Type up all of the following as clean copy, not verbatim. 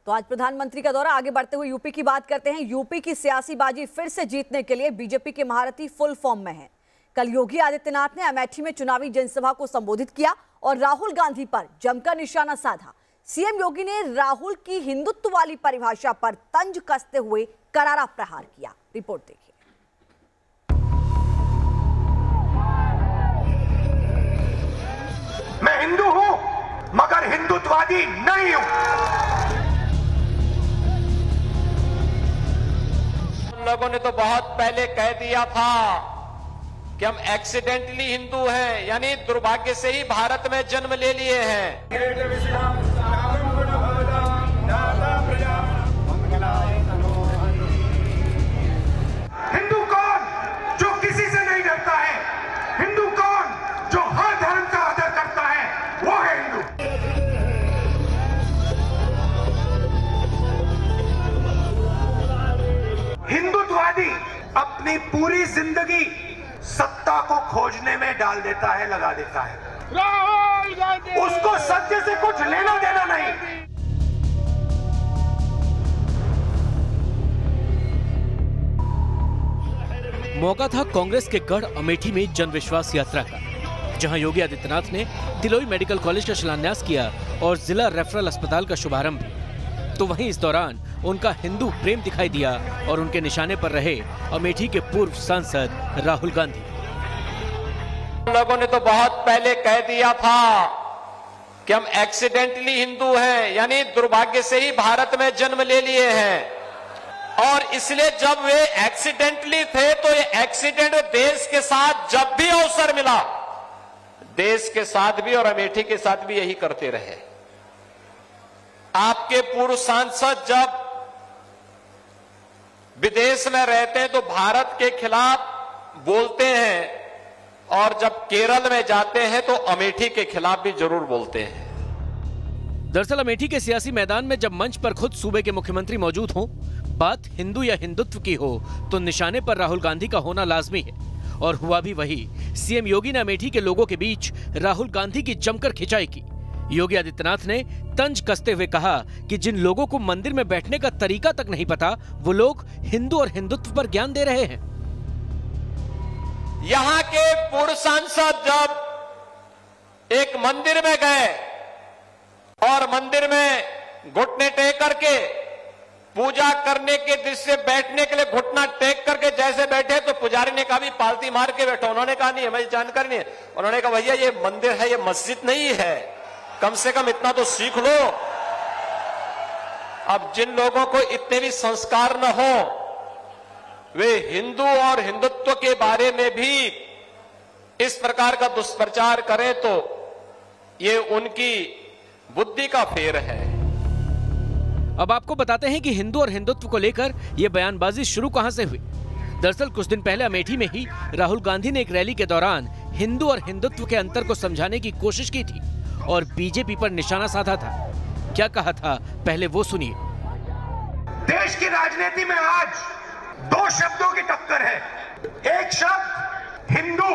तो आज प्रधानमंत्री का दौरा, आगे बढ़ते हुए यूपी की बात करते हैं। यूपी की सियासी बाजी फिर से जीतने के लिए बीजेपी के महारथी फुल फॉर्म में हैं। कल योगी आदित्यनाथ ने अमेठी में चुनावी जनसभा को संबोधित किया और राहुल गांधी पर जमकर निशाना साधा। सीएम योगी ने राहुल की हिंदुत्व वाली परिभाषा पर तंज कसते हुए करारा प्रहार किया। रिपोर्ट देखिए। मैं हिंदू हूं मगर हिंदुत्ववादी नहीं हूं। लोगों ने तो बहुत पहले कह दिया था कि हम एक्सीडेंटली हिंदू हैं, यानी दुर्भाग्य से ही भारत में जन्म ले लिए हैं। हिंदू कौन जो किसी से नहीं डरता है? हिंदू कौन जो हर धर्म का आदर करता है? वो है हिंदू। हिंदुत्ववादी अपनी पूरी जिंदगी सत्ता को खोजने में डाल देता है, लगा देता है। उसको सत्य से कुछ लेना देना नहीं। मौका था कांग्रेस के गढ़ अमेठी में जन विश्वास यात्रा का, जहां योगी आदित्यनाथ ने तिलोई मेडिकल कॉलेज का शिलान्यास किया और जिला रेफरल अस्पताल का शुभारंभ भी। तो वहीं इस दौरान उनका हिंदू प्रेम दिखाई दिया और उनके निशाने पर रहे अमेठी के पूर्व सांसद राहुल गांधी। लोगों ने तो बहुत पहले कह दिया था कि हम एक्सीडेंटली हिंदू हैं, यानी दुर्भाग्य से ही भारत में जन्म ले लिए हैं। और इसलिए जब वे एक्सीडेंटली थे तो ये एक्सीडेंट देश के साथ जब भी अवसर मिला, देश के साथ भी और अमेठी के साथ भी यही करते रहे। आपके पूर्व सांसद जब विदेश में रहते हैं तो भारत के खिलाफ बोलते हैं, और जब केरल में जाते हैं तो अमेठी के खिलाफ भी जरूर बोलते हैं। दरअसल अमेठी के सियासी मैदान में जब मंच पर खुद सूबे के मुख्यमंत्री मौजूद हों, बात हिंदू या हिंदुत्व की हो, तो निशाने पर राहुल गांधी का होना लाजमी है। और हुआ भी वही। सीएम योगी ने अमेठी के लोगों के बीच राहुल गांधी की जमकर खिंचाई की। योगी आदित्यनाथ ने तंज कसते हुए कहा कि जिन लोगों को मंदिर में बैठने का तरीका तक नहीं पता, वो लोग हिंदू और हिंदुत्व पर ज्ञान दे रहे हैं। यहां के पूर्व सांसद जब एक मंदिर में गए और मंदिर में घुटने टेक करके पूजा करने के दृश्य बैठने के लिए घुटना टेक करके जैसे बैठे, तो पुजारी ने कहा भी पालती मार के बैठो। उन्होंने कहा नहीं, हमें जानकारी नहीं है। उन्होंने कहा भैया ये मंदिर है, ये मस्जिद नहीं है, कम से कम इतना तो सीख लो। अब जिन लोगों को इतने भी संस्कार न हो, वे हिंदू और हिंदुत्व के बारे में भी इस प्रकार का दुष्प्रचार करें तो ये उनकी बुद्धि का फेर है। अब आपको बताते हैं कि हिंदू और हिंदुत्व को लेकर यह बयानबाजी शुरू कहां से हुई। दरअसल कुछ दिन पहले अमेठी में ही राहुल गांधी ने एक रैली के दौरान हिंदू और हिंदुत्व के अंतर को समझाने की कोशिश की थी और बीजेपी पर निशाना साधा था। क्या कहा था, पहले वो सुनिए। देश की राजनीति में आज दो शब्दों की टक्कर है। एक शब्द हिंदू,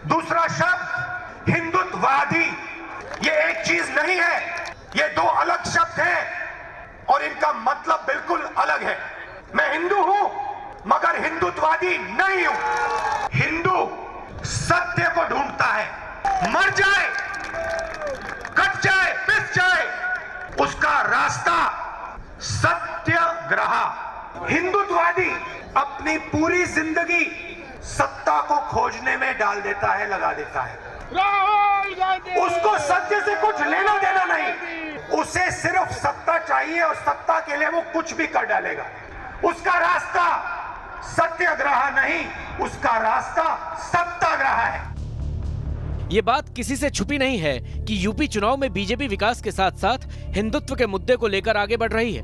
दूसरा शब्द हिंदुत्ववादी। ये एक चीज नहीं है, ये दो अलग शब्द हैं और इनका मतलब बिल्कुल अलग है। मैं हिंदू हूं मगर हिंदुत्ववादी नहीं हूं। हिंदू सत्य को ढूंढता है, मर जाए, कट जाए, पिस जाए, उसका रास्ता सत्याग्रह। हिंदुत्ववादी अपनी पूरी जिंदगी सत्ता को खोजने में डाल देता है, लगा देता है। उसको सत्य से कुछ लेना देना नहीं, उसे सिर्फ सत्ता चाहिए और सत्ता के लिए वो कुछ भी कर डालेगा। उसका रास्ता सत्याग्रह नहीं, उसका रास्ता सत्याग्रह है। ये बात किसी से छुपी नहीं है कि यूपी चुनाव में बीजेपी विकास के साथ साथ हिंदुत्व के मुद्दे को लेकर आगे बढ़ रही है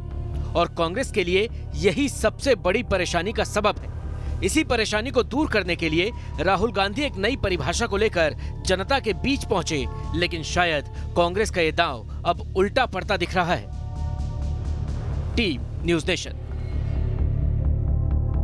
और कांग्रेस के लिए यही सबसे बड़ी परेशानी का सबब है। इसी परेशानी को दूर करने के लिए राहुल गांधी एक नई परिभाषा को लेकर जनता के बीच पहुंचे, लेकिन शायद कांग्रेस का ये दांव अब उल्टा पड़ता दिख रहा है। Team news nation.